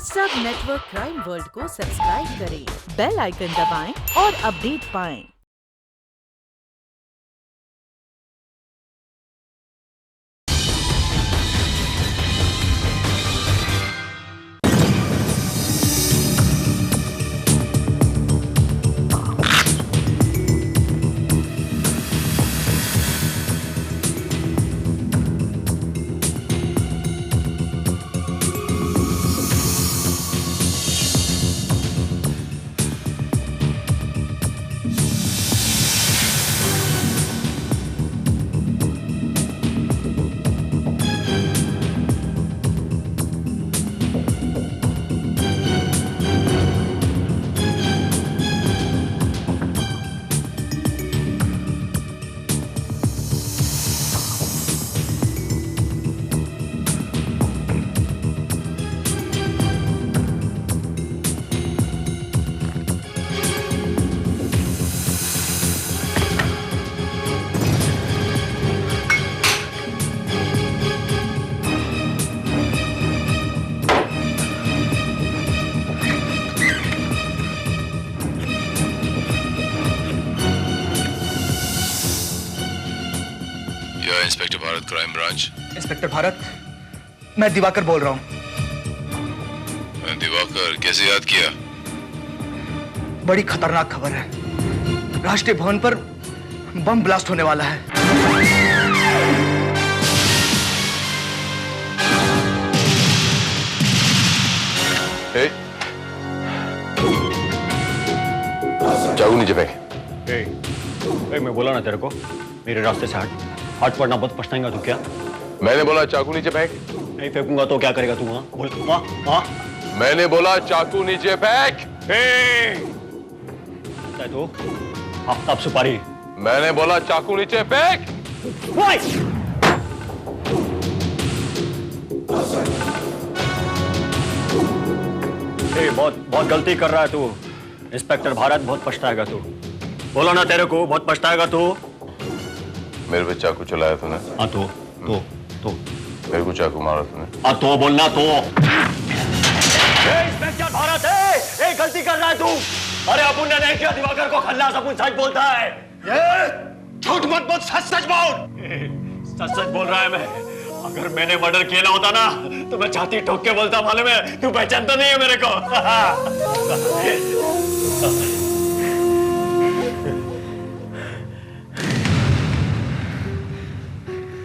सब network crime world को subscribe करें, बेल आइकन दबाएं और अपडेट पाएं। Inspector Bharat, crime branch. Inspector Bharat, मैं दिवाकर बोल रहा हूँ। दिवाकर, कैसे याद किया? बड़ी खतरनाक खबर है। राष्ट्रीय भवन पर बम ब्लास्ट होने वाला है। चाकू नीचे फेंक। मैं बोला ना तेरे को, मेरे रास्ते से हट पड़ना, बहुत पछताएगा तू। क्या मैंने बोला चाकू नीचे फेंक। नहीं फेंकूंगा तो क्या करेगा तू? वहाँ बोल, वहाँ मैंने बोला चाकू नीचे फेंक। तो आफ्ताब सुपारी। मैंने बोला चाकू नीचे फेंक। बहुत गलती कर रहा है तू इंस्पेक्टर भारत, बहुत पछताएगा तू। बोला ना तेरे को, बहुत पछताएगा तू। मेरे पे चाकू चलाया तूने? हाँ तो मेरे को चाकू मारा तूने? हाँ तो बोलना तो। इंस्पेक्टर भारत है, गलती कर रहा है तू। अरे अपुन ने नहीं किया दिवाकर को खल्लास, अपुन सच बोलता है। झूठ मत बोल, सच सच बोल। सच बोल रहा है मैं। अगर मैंने मर्डर किया ना होता ना तो मैं छाती ठोक के बोलता, मालूम है? तू पहचानता नहीं है मेरे को।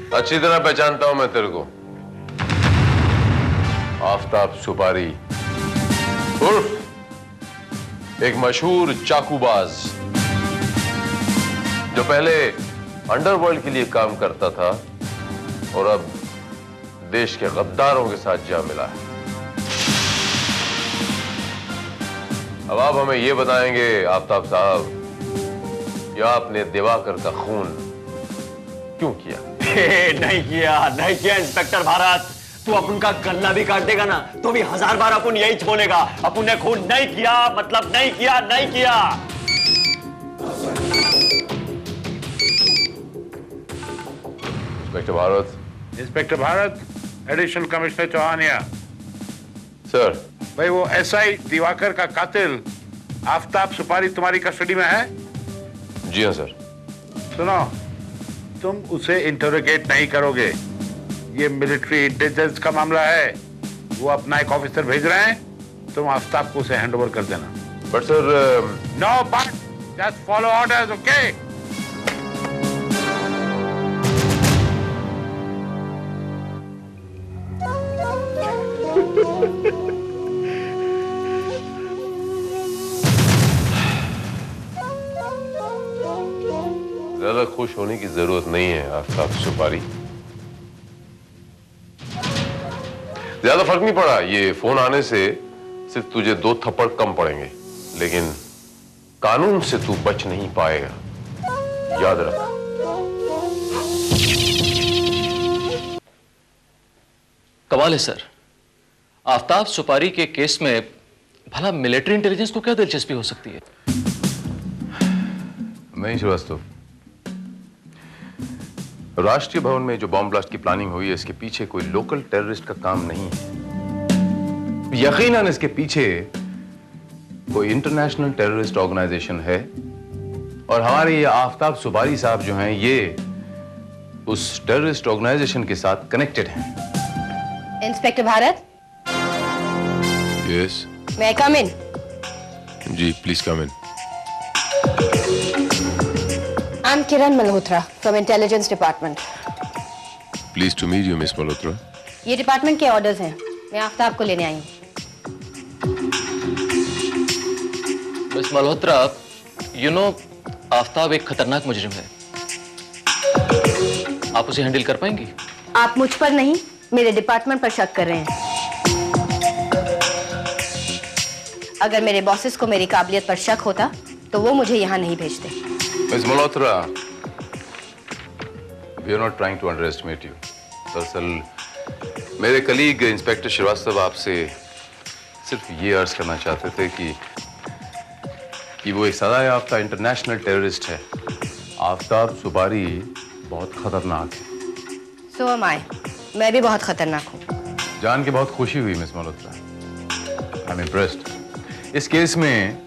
अच्छी तरह पहचानता हूं मैं तेरे को। आफ्ताब सुपारी उर्फ एक मशहूर चाकूबाज, जो पहले अंडरवर्ल्ड के लिए काम करता था और अब देश के गद्दारों के साथ जा मिला है। अब आप हमें यह बताएंगे आफ्ताब साहब, कि आपने दिवाकर का खून क्यों किया? नहीं किया इंस्पेक्टर भारत। तू अपन का गला भी काट देगा ना तो भी 1000 बार अपन यही बोलेगा, अपन ने खून नहीं किया, मतलब नहीं किया। Inspector Bharat, additional commissioner Chauhania. Sir. भाई वो एसआई दिवाकर का कातिल आफ्ताब सुपारी तुम्हारी कस्टडी में है? जी हाँ सर। सुनो, तुम उसे इंटरोगेट नहीं करोगे, ये मिलिट्री इंटेलिजेंस का मामला है। वो अपना एक ऑफिसर भेज रहे हैं, तुम आफ्ताब को उसे हैंडओवर कर देना। But sir no but, just follow orders, okay? ज्यादा खुश होने की जरूरत नहीं है आफ्ताब सुपारी। ज्यादा फर्क नहीं पड़ा, ये फोन आने से सिर्फ तुझे 2 थप्पड़ कम पड़ेंगे, लेकिन कानून से तू बच नहीं पाएगा, याद रख। कमाल है सर, आफ्ताब सुपारी के केस में भला मिलिट्री इंटेलिजेंस को क्या दिलचस्पी हो सकती है? नहीं श्रीवास्तव, राष्ट्रीय भवन में जो बॉम्ब ब्लास्ट की प्लानिंग हुई है, इसके पीछे कोई लोकल टेररिस्ट का काम नहीं है। यकीनन इसके पीछे कोई इंटरनेशनल टेररिस्ट ऑर्गेनाइजेशन है और हमारे ये आफताब सुपारी साहब जो हैं ये उस टेररिस्ट ऑर्गेनाइजेशन के साथ कनेक्टेड हैं। Inspector Bharat, yes may I come in. जी, please come in. I am Kiran Malhotra from intelligence department. Please to meet you miss Malhotra. ये डिपार्टमेंट के ऑर्डर्स हैं, मैं आफ्ताब को लेने आई हूँ। Miss Malhotra, you know Aftab एक खतरनाक मुजरिम है। आप उसे हैंडल कर पाएंगी? आप मुझ पर नहीं, मेरे डिपार्टमेंट पर शक कर रहे हैं। अगर मेरे बॉसेस को मेरी काबिलियत पर शक होता तो वो मुझे यहाँ नहीं भेजते। Miss Malhotra, we are not trying to underestimate you. दरअसल मेरे कलीग इंस्पेक्टर श्रीवास्तव आपसे सिर्फ ये अर्ज करना चाहते थे कि वो एक सजायाफ्ता इंटरनेशनल टेररिस्ट है। आफ्ताब सुपारी बहुत खतरनाक है। सो एम आई, मैं भी बहुत खतरनाक हूँ। जान के बहुत खुशी हुई miss Malhotra. I am impressed. इस केस में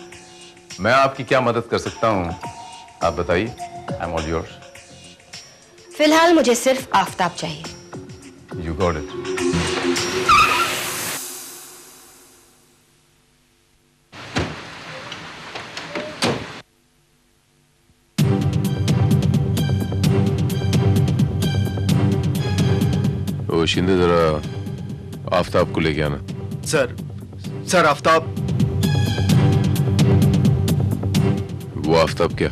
मैं आपकी क्या मदद कर सकता हूँ, आप बताइए। I am all yours. फिलहाल मुझे सिर्फ आफ्ताब चाहिए। You got it. ओ शिंदे, जरा आफ्ताब को लेके आना। सर आफ्ताब। वो आफ्ताब क्या?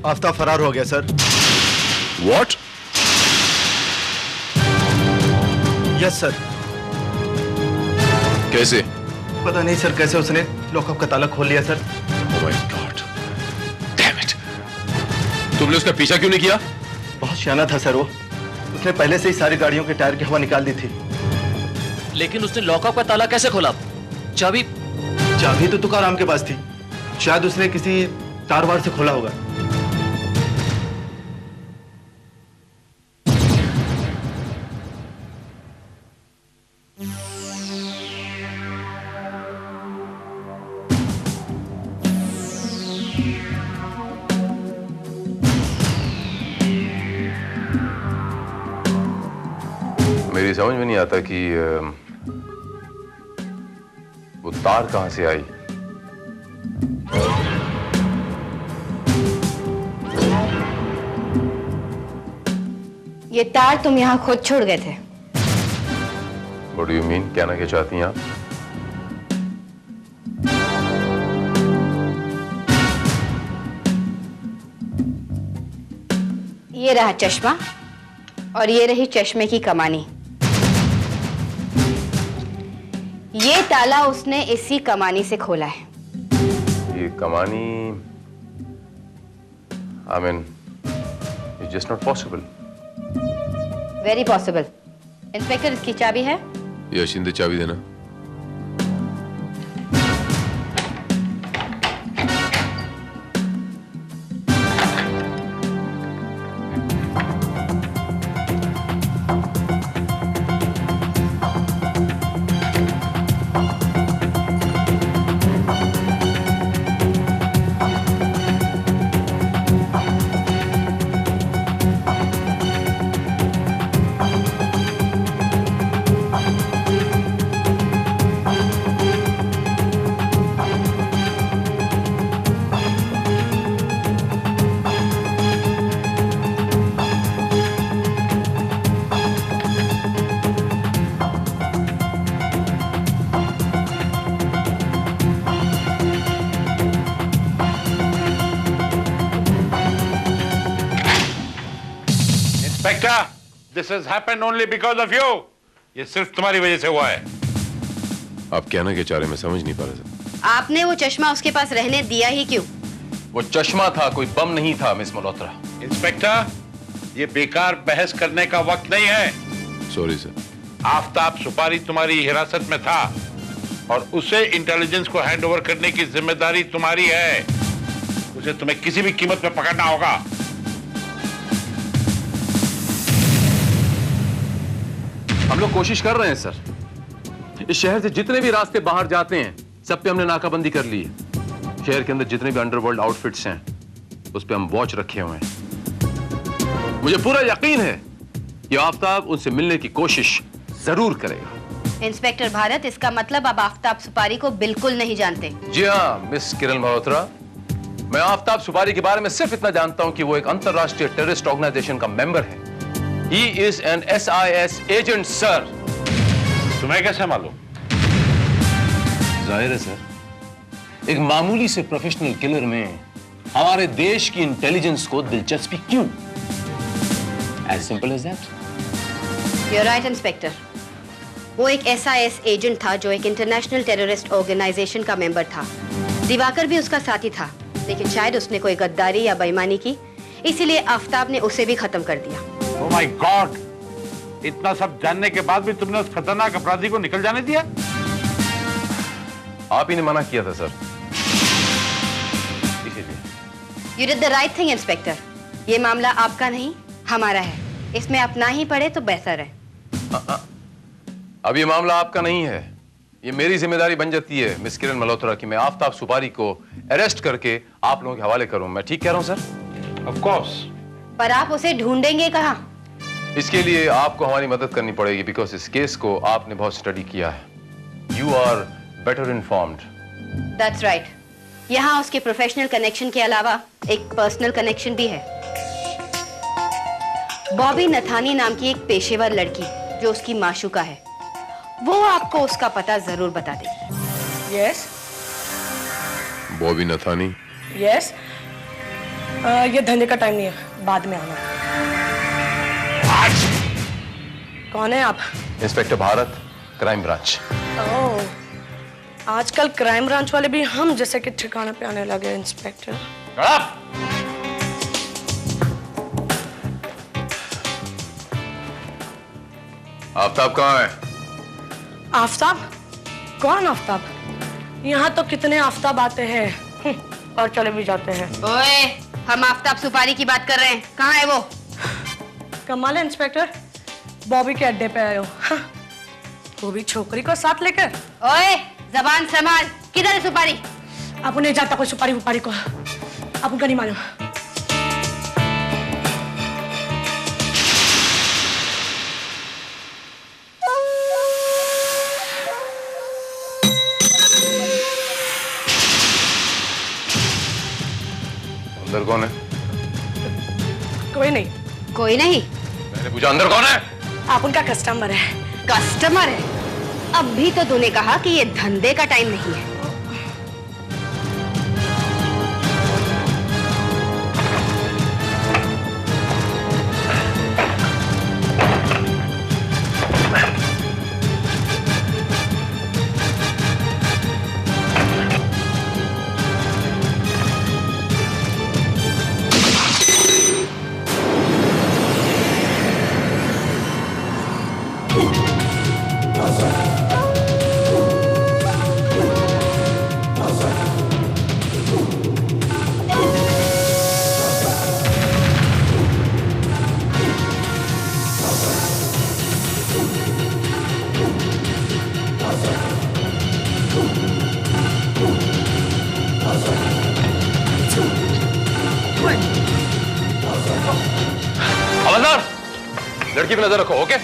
आफ्ताब फरार हो गया सर। What? Yes sir. कैसे? पता नहीं सर कैसे उसने लॉकअप का ताला खोल लिया sir. Oh my God. Damn it. तुमने उसका पीछा क्यों नहीं किया? बहुत शाना था सर वो। उसने पहले से ही सारी गाड़ियों के टायर की हवा निकाल दी थी। लेकिन उसने लॉकअप का ताला कैसे खोला? चाबी तो तुकाराम के पास थी। शायद उसने किसी तार वार से खोला होगा। मेरी समझ में नहीं आता कि वो तार कहां से आई। ये तार तुम यहाँ खुद छोड़ गए थे। What do you mean? कहना क्या चाहती हैं आप? ये रहा चश्मा और ये रही चश्मे की कमानी। ये ताला उसने इसी कमानी से खोला है। ये कमानी, I mean, it's just not possible. Very possible. Inspector, इसकी चाबी है? ये शिंदे, चाबी देना। Inspector, this has happened only because of you. ये सिर्फ तुम्हारी वजह से हुआ है। आप कहना क्या चाह रहे हैं, मैं समझ नहीं पा रहा सर। आपने वो चश्मा उसके पास रहने दिया ही क्यों? वो चश्मा था, कोई बम नहीं था मिस मल्होत्रा। इंस्पेक्टर, ये बेकार बहस करने का वक्त नहीं है। Sorry sir. आफ्ताब सुपारी तुम्हारी हिरासत में था और उसे इंटेलिजेंस को हैंड ओवर करने की जिम्मेदारी तुम्हारी है। उसे तुम्हें किसी भी कीमत में पकड़ना होगा। हम लोग कोशिश कर रहे हैं सर। इस शहर से जितने भी रास्ते बाहर जाते हैं सब पे हमने नाकाबंदी कर ली है। शहर के अंदर जितने भी अंडरवर्ल्ड आउटफिट्स हैं उस पे हम वॉच रखे हुए हैं। मुझे पूरा यकीन है कि आफताब उनसे मिलने की कोशिश जरूर करेगा। इंस्पेक्टर भारत, इसका मतलब आप आफताब सुपारी को बिल्कुल नहीं जानते। जी हाँ मिस किरण मल्होत्रा, मैं आफताब सुपारी के बारे में सिर्फ इतना जानता हूं कि वो एक अंतरराष्ट्रीय टेररिस्ट ऑर्गेनाइजेशन का मेंबर है। He is an SIS agent, sir. तुम्हें कैसे मालूम? जाहिर है सर, एक मामूली से प्रोफेशनल किलर में हमारे देश की इंटेलिजेंस को दिलचस्पी क्यों? As simple as that. You're right, inspector. वो एक SIS एजेंट था जो एक इंटरनेशनल टेररिस्ट ऑर्गेनाइजेशन का मेंबर था। दिवाकर भी उसका साथी था, लेकिन शायद उसने कोई गद्दारी या बेईमानी की, इसीलिए आफताब ने उसे भी खत्म कर दिया। Oh my God! इतना सब जानने के बाद भी तुमने उस खतरनाक अपराधी को निकल जाने दिया? आप ही ने मना किया था सर, इसीलिए। You did the right thing, inspector. ये मामला आपका नहीं, हमारा है। इसमें आप ना ही पड़े तो बेहतर है। अब ये मामला आपका नहीं है, ये मेरी जिम्मेदारी बन जाती है मिस किरण मल्होत्रा कि मैं आफताब सुपारी को अरेस्ट करके आप लोगों के हवाले करूं। मैं ठीक कह रहा हूं सर? Of course. पर आप उसे ढूंढेंगे कहाँ? इसके लिए आपको हमारी मदद करनी पड़ेगी, बिकॉज इस केस को आपने बहुत स्टडी किया है। You are better informed. That's right. यहाँ उसके प्रोफेशनल कनेक्शन के अलावा एक पर्सनल कनेक्शन भी है। बॉबी नथानी नाम की एक पेशेवर लड़की जो उसकी माशूका है, वो आपको उसका पता जरूर बता देगी। यस बॉबी नथानी? यस। ये धंधे का टाइम नहीं है, बाद में आना। कौन है आप? Inspector Bharat, crime branch. ओह, आजकल क्राइम ब्रांच वाले भी हम जैसे कि ठिकाने पे आने लगे इंस्पेक्टर। आफताब कहाँ है? आफताब? कौन आफताब? यहाँ तो कितने आफताब आते हैं और चले भी जाते हैं। ओए, हम आफताब सुपारी की बात कर रहे हैं, कहाँ है वो? कमाल है इंस्पेक्टर, बॉबी के अड्डे पे आए हो, वो भी छोकरी को साथ लेकर। ओए, जबान संभाल, किधर है सुपारी? आप नहीं जाता कोई सुपारी वुपारी को, आप उनका नहीं मालूम। अंदर कौन है? कोई नहीं। कोई नहीं? मैंने पूछा अंदर कौन है? आप उनका कस्टमर है। कस्टमर है? अब भी तो तूने कहा कि ये धंधे का टाइम नहीं है। हवलदार, लड़की पे नजर रखो, ओके?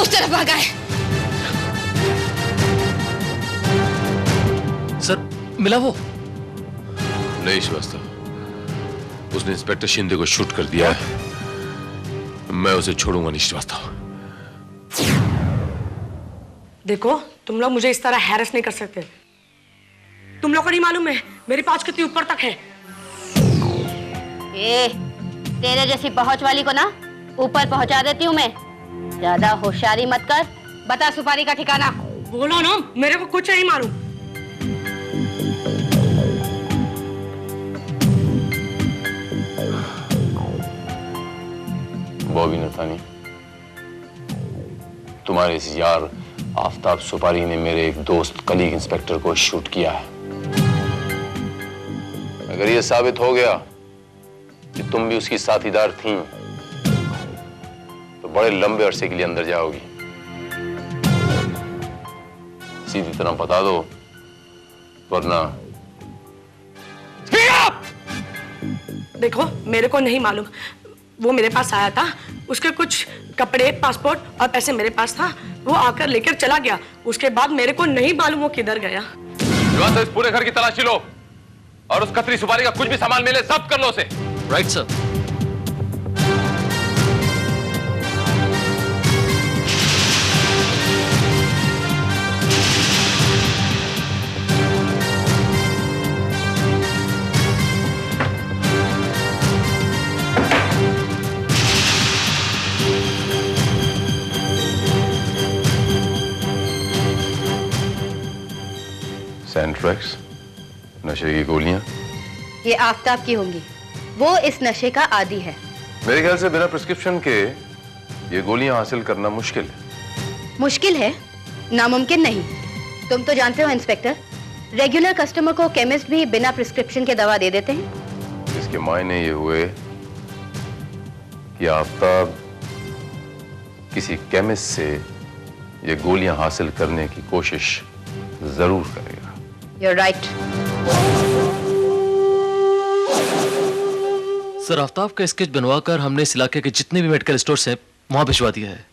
उस तरफ भागा है। सर मिला वो? नहीं श्रीवास्तव, उसने इंस्पेक्टर शिंदे को शूट कर दिया है। मैं उसे छोड़ूंगा नहीं श्रीवास्तव। देखो तुम लोग मुझे इस तरह हैरेस नहीं कर सकते। तुम लोग को नहीं मालूम है मेरी पहुंच कितनी ऊपर तक है। तेरे जैसी पहुंच वाली को ना ऊपर पहुंचा देती हूँ मैं। ज्यादा होशियारी मत कर। बता सुपारी का ठिकाना। बोलो ना, मेरे को कुछ नहीं मालूम। बॉबी नथानी, तुम्हारे इस यार आफताब सुपारी ने मेरे एक दोस्त कलीग इंस्पेक्टर को शूट किया है। अगर यह साबित हो गया कि तुम भी उसकी साथीदार थीं, तो बड़े लंबे अरसे के लिए अंदर जाओगी। सीधी तरह बता दो, वरना। देखो मेरे को नहीं मालूम। वो मेरे पास आया था, उसके कुछ कपड़े, पासपोर्ट और पैसे मेरे पास था। वो आकर लेकर चला गया। उसके बाद मेरे को नहीं मालूम वो किधर गया। इस पूरे घर की तलाशी लो और उस कतरी सुपारी का कुछ भी सामान मिले जब्त कर लो उसे। Right sir. सैंट्रैक्स, नशे की गोलियां। ये आफताब की होंगी। वो इस नशे का आदी है। मेरे ख्याल से बिना प्रिस्क्रिप्शन के ये गोलियां हासिल करना मुश्किल है। मुश्किल है, नामुमकिन नहीं। तुम तो जानते हो इंस्पेक्टर, रेगुलर कस्टमर को केमिस्ट भी बिना प्रिस्क्रिप्शन के दवा दे देते हैं। इसके मायने ये हुए कि आफताब किसी केमिस्ट से ये गोलियां हासिल करने की कोशिश जरूर करेगा। You're right. सर आफ्ताब का स्केच बनवाकर हमने इस इलाके के जितने भी मेडिकल स्टोर्स हैं वहां भिजवा दिया है।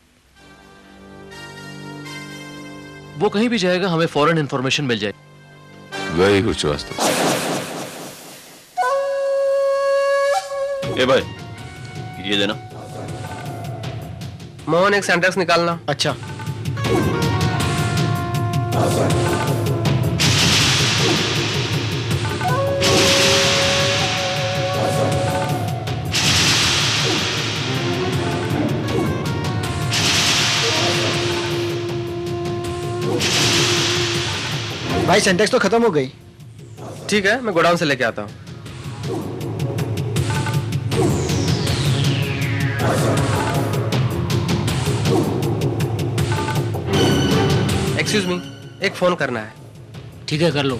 वो कहीं भी जाएगा हमें फौरन इंफॉर्मेशन मिल जाएगी। Very good Srivastava. ए भाई ये देना। मोहन एक सेंटेक्स निकालना। अच्छा। भाई सेंटेक्स तो खत्म हो गई। ठीक है, मैं गोडाउन से लेके आता हूँ। एक्सक्यूज मी, एक फोन करना है। ठीक है, कर लो।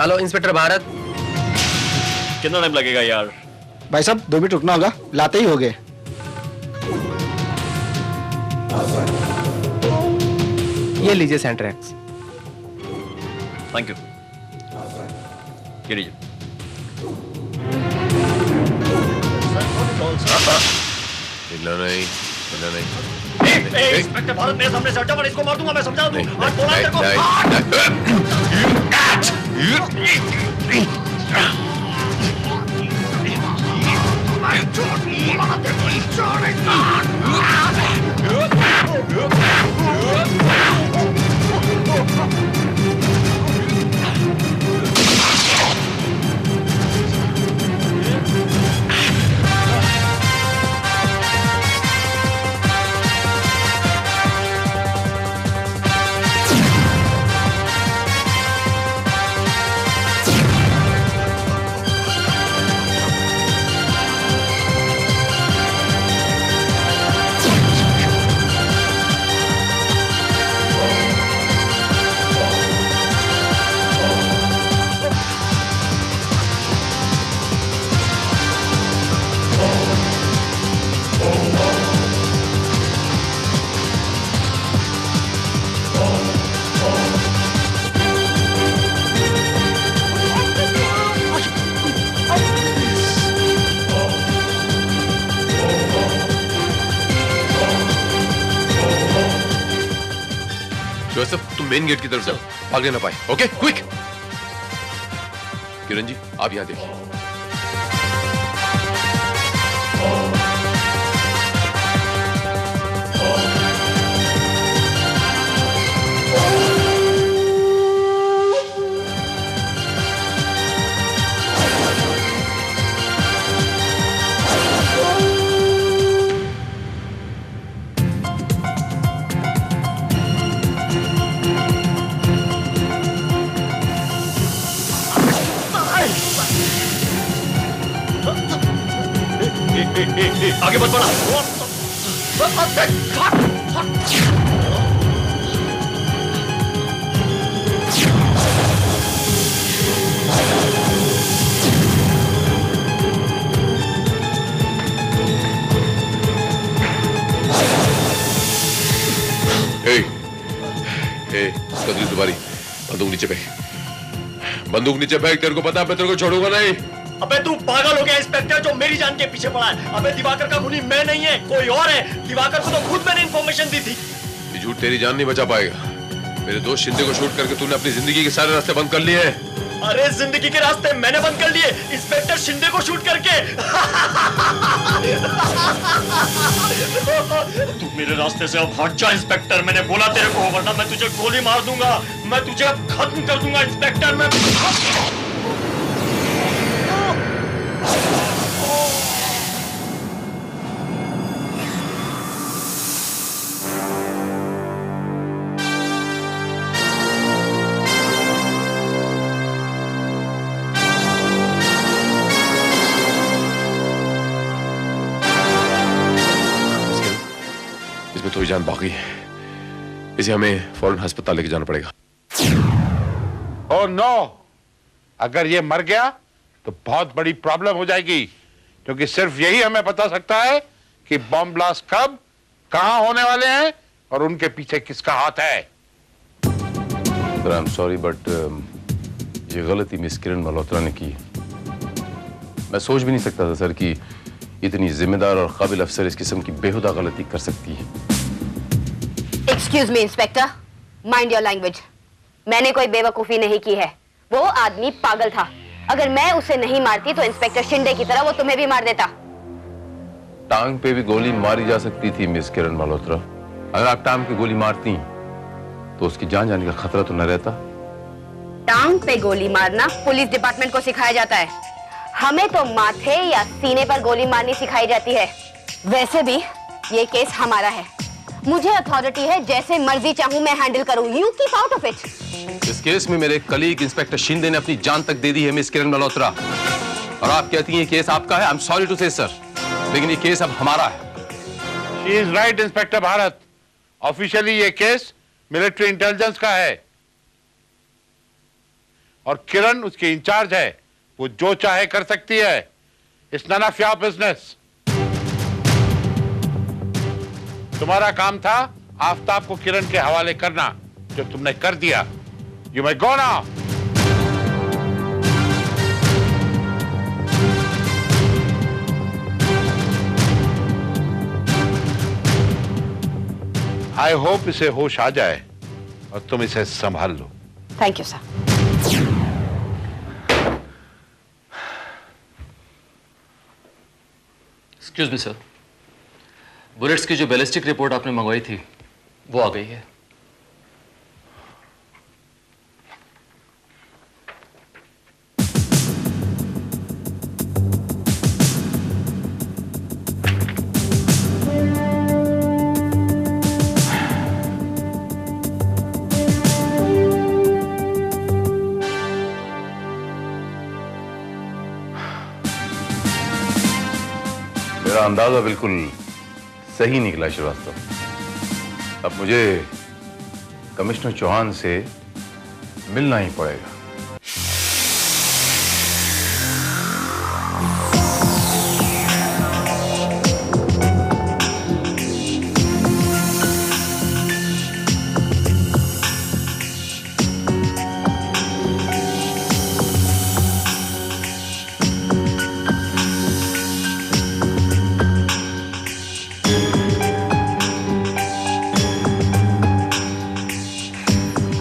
Hello inspector Bharat. कितना टाइम लगेगा यार? भाई साहब 2 मिनट रुकना होगा, लाते ही हो गए। ये लीजिए सेंट्रैक्स। Thank you. ये लीजिए। हिलना नहीं, हिलना नहीं। इंस्पेक्टर भारत मेरे सामने से हटा, वरना इसको मार दूंगा। मैं समझा दूं। आज बोला तेरे को। मेन गेट की तरफ जाओ, भागने ना पाए। Okay, quick. किरण जी, आप यहां देखिए। आगे मत बढ़ा। कदरी तुम्हारी, बंदूक नीचे फेंक, बंदूक नीचे फेंक। तेरे को पता है मैं तेरे को छोड़ूंगा नहीं। अबे तू पागल हो गया इंस्पेक्टर, जो मेरी जान के पीछे पड़ा है। अबे दिवाकर का खूनी मैं नहीं है, कोई और है। दिवाकर को तो खुद मैंने इंफॉर्मेशन दी थी। ये झूठ तेरी जान नहीं बचा पाएगा। मेरे दोस्त शिंदे को शूट करके तूने अपनी जिंदगी के सारे रास्ते बंद कर लिए हैं। अरे जिंदगी के रास्ते मैंने बंद कर लिए, इंस्पेक्टर शिंदे को शूट करके। तू मेरे रास्ते से अब हट जा इंस्पेक्टर, मैंने बोला तेरे को, वरना मैं तुझे गोली मार दूंगा, मैं तुझे खत्म कर दूंगा इंस्पेक्टर। मैं इसमें थोड़ी जान बाकी है, इसे हमें फौरन अस्पताल लेके जाना पड़ेगा। ओह नो, अगर ये मर गया तो बहुत बड़ी प्रॉब्लम हो जाएगी, क्योंकि सिर्फ यही हमें बता सकता है कि बॉम्ब ब्लास्ट कब, कहां होने वाले हैं और उनके पीछे किसका हाथ है। Sir I am sorry but ये गलती मिस किरण मल्होत्रा ने की। मैं सोच भी नहीं सकता था सर कि इतनी जिम्मेदार और काबिल अफसर इस किस्म की बेहुदा गलती कर सकती है। Excuse me inspector, mind your language. मैंने कोई बेवकूफी नहीं की है, वो आदमी पागल था। अगर मैं उसे नहीं मारती तो इंस्पेक्टर शिंदे की तरह वो तुम्हें भी मार देता। टांग पे भी गोली मारी जा सकती थी मिस किरण मल्होत्रा। अगर आप टांग पे गोली मारती तो उसकी जान जाने का खतरा तो न रहता। टांग पे गोली मारना पुलिस डिपार्टमेंट को सिखाया जाता है, हमें तो माथे या सीने पर गोली मारनी सिखाई जाती है। वैसे भी ये केस हमारा है, मुझे अथॉरिटी है, जैसे मर्जी चाहूं मैं हैंडल करूं। You keep out of it. इस केस में मेरे कलीग इंस्पेक्टर शिंदे ने अपनी जान तक दे दी है मिस किरण मल्होत्रा, और आप कहती हैं केस आपका है। आई एम सॉरी टू से सर, लेकिन ये केस अब हमारा है। She is right inspector Bharat, officially ये केस मिलिट्री इंटेलिजेंस का है और किरण उसके इंचार्ज है, वो जो चाहे कर सकती है। It's none of your business. तुम्हारा काम था आफताब को किरण के हवाले करना, जो तुमने कर दिया। You may go now. I hope इसे होश आ जाए और तुम इसे संभाल लो। Thank you sir. Excuse me sir, bullets की जो बैलिस्टिक रिपोर्ट आपने मंगवाई थी वो आ गई है। मेरा अंदाजा बिल्कुल सही निकला श्रीवास्तव। अब मुझे कमिश्नर चौहान से मिलना ही पड़ेगा।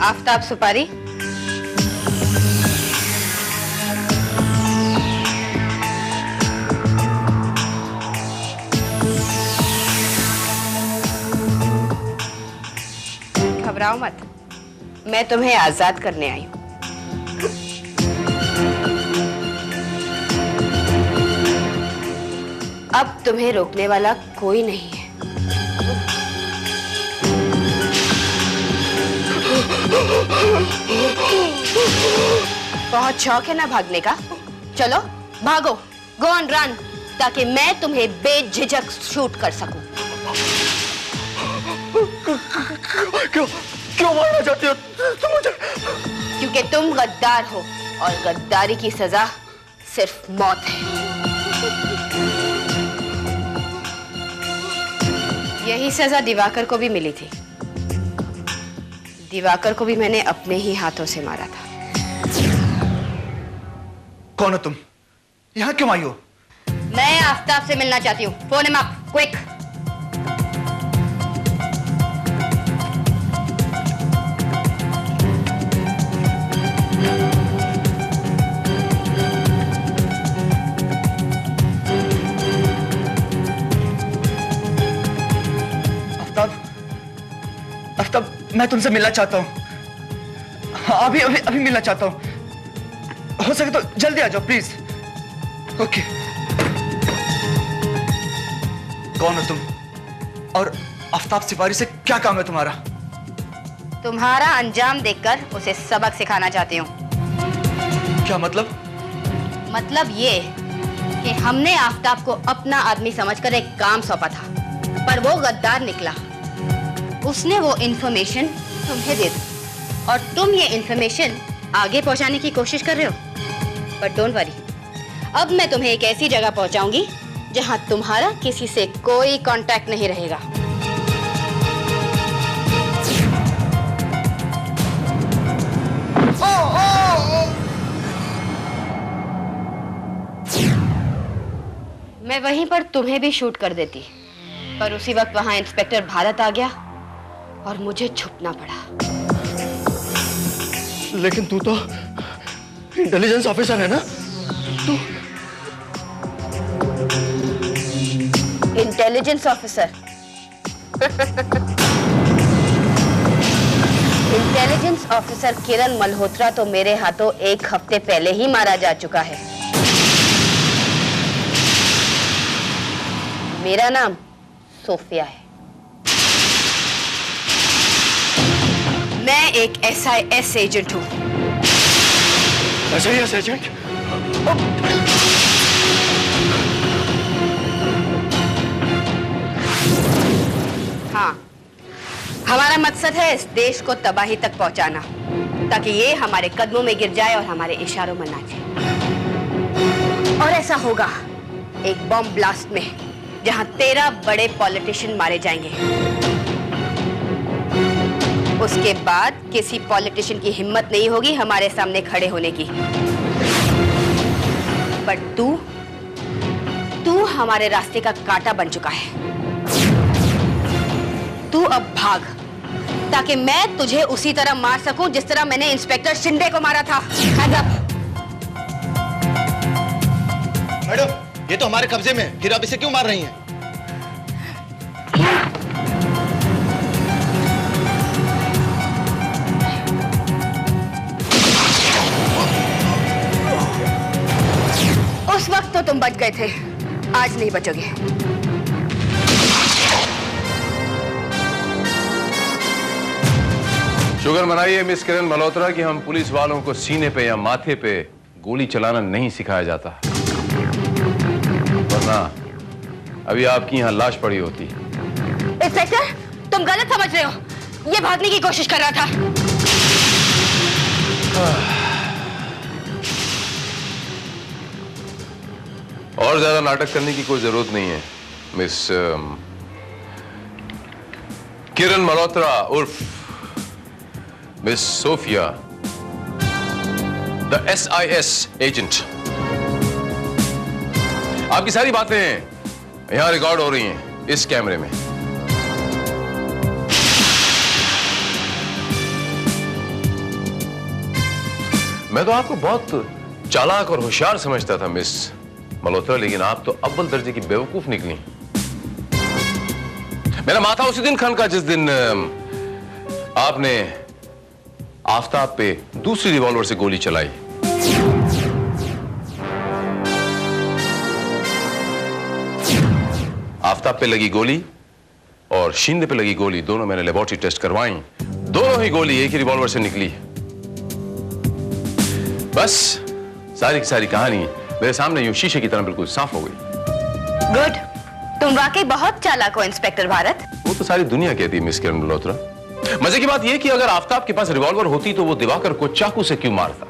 आफ्ताब सुपारी, घबराओ मत, मैं तुम्हें आजाद करने आई हूं। अब तुम्हें रोकने वाला कोई नहीं है। बहुत शौक है ना भागने का? चलो भागो, गो ऑन रन, ताकि मैं तुम्हें बेझिझक शूट कर सकूं। क्यों मारना चाहती हो तुम मुझे? क्योंकि तुम गद्दार हो और गद्दारी की सजा सिर्फ मौत है। यही सजा दिवाकर को भी मिली थी। दिवाकर को भी मैंने अपने ही हाथों से मारा था। कौन हो तुम? यहाँ क्यों आई हो? मैं आफ्ताब से मिलना चाहती हूँ। Phone him up, quick. Aftab, मैं तुमसे मिलना चाहता हूँ। हाँ, अभी अभी अभी मिलना चाहता हूँ। हो सके तो जल्दी आ जाओ प्लीज। ओके। कौन हो तुम? और आफ्ताब सिपारी से क्या काम है तुम्हारा? तुम्हारा अंजाम देखकर उसे सबक सिखाना चाहती हूँ। क्या मतलब? मतलब ये कि हमने आफ्ताब को अपना आदमी समझकर एक काम सौंपा था, पर वो गद्दार निकला। उसने वो इंफॉर्मेशन तुम्हें दे दी और तुम ये इंफॉर्मेशन आगे पहुंचाने की कोशिश कर रहे हो। बट डोंट वरी, अब मैं तुम्हें एक ऐसी जगह पहुंचाऊंगी जहां तुम्हारा किसी से कोई कांटेक्ट नहीं रहेगा। मैं वहीं पर तुम्हें भी शूट कर देती, पर उसी वक्त वहां इंस्पेक्टर भारत आ गया और मुझे छुपना पड़ा। लेकिन तू तो इंटेलिजेंस ऑफिसर है ना? तू इंटेलिजेंस ऑफिसर? इंटेलिजेंस ऑफिसर किरण मल्होत्रा तो मेरे हाथों 1 हफ्ते पहले ही मारा जा चुका है। मेरा नाम सोफिया है। मैं एक SIS एजेंट हूं। SIS agent? हाँ, हमारा मकसद है इस देश को तबाही तक पहुंचाना, ताकि ये हमारे कदमों में गिर जाए और हमारे इशारों में नाचे। और ऐसा होगा एक बॉम्ब ब्लास्ट में, जहां 13 बड़े पॉलिटिशियन मारे जाएंगे। उसके बाद किसी पॉलिटिशियन की हिम्मत नहीं होगी हमारे सामने खड़े होने की। पर तू हमारे रास्ते का कांटा बन चुका है। तू अब भाग, ताकि मैं तुझे उसी तरह मार सकूं जिस तरह मैंने इंस्पेक्टर शिंदे को मारा था। Hands up! मैडम, ये तो हमारे कब्जे में है, फिर आप इसे क्यों मार रही हैं? उस वक्त तो तुम बच गए थे, आज नहीं बचोगे। शुगर मनाइए मिस किरण मल्होत्रा कि हम पुलिस वालों को सीने पे या माथे पे गोली चलाना नहीं सिखाया जाता, वरना अभी आपकी यहां लाश पड़ी होती। इंस्पेक्टर, तुम गलत समझ रहे हो। ये भागने की कोशिश कर रहा था। और ज्यादा नाटक करने की कोई जरूरत नहीं है मिस किरण मल्होत्रा उर्फ Miss Sophia, the SIS agent. आपकी सारी बातें यहां रिकॉर्ड हो रही हैं इस कैमरे में। मैं तो आपको बहुत चालाक और होशियार समझता था मिस मल्होत्रा, लेकिन आप तो अव्वल दर्जे की बेवकूफ निकली। मेरा माथा उसी दिन खनका जिस दिन आपने आफताब पे दूसरी रिवॉल्वर से गोली चलाई। आफताब पे लगी गोली और शिंदे पे लगी गोली, दोनों मैंने लेबोरेटरी टेस्ट करवाई, दोनों ही गोली एक ही रिवॉल्वर से निकली। बस सारी की सारी कहानी मेरे सामने यूं शीशे की तरह बिल्कुल साफ हो गई। गुड, तुम वाकई बहुत चालाक हो इंस्पेक्टर भारत। वो तो सारी दुनिया कहती है मिस किरण मल्होत्रा। मजे की बात यह कि अगर आफताब के पास रिवॉल्वर होती तो वो दिवाकर को चाकू से क्यों मारता?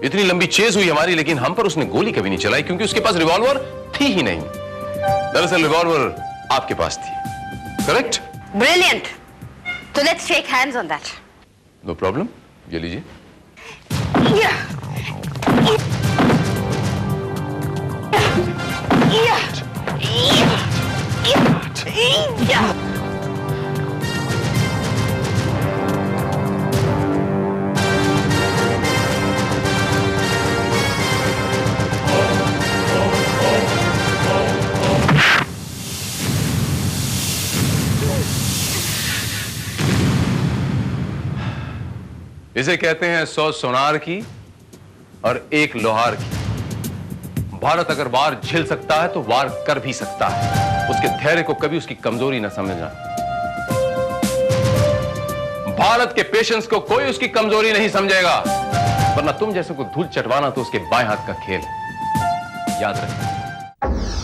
इतनी लंबी चेज हुई हमारी, लेकिन हम पर उसने गोली कभी नहीं चलाई क्योंकि उसके पास रिवॉल्वर थी ही नहीं। दरअसल रिवॉल्वर आपके पास थी। Correct? Brilliant. So let's shake hands on that. No problem, ये लीजिए। इसे कहते हैं 100 सोनार की और 1 लोहार की। भारत अगर वार झेल सकता है तो वार कर भी सकता है। उसके धैर्य को कभी उसकी कमजोरी न समझना। भारत के पेशेंस को कोई उसकी कमजोरी नहीं समझेगा, वरना तुम जैसे को धूल चटवाना तो उसके बाएं हाथ का खेल है। याद रखना।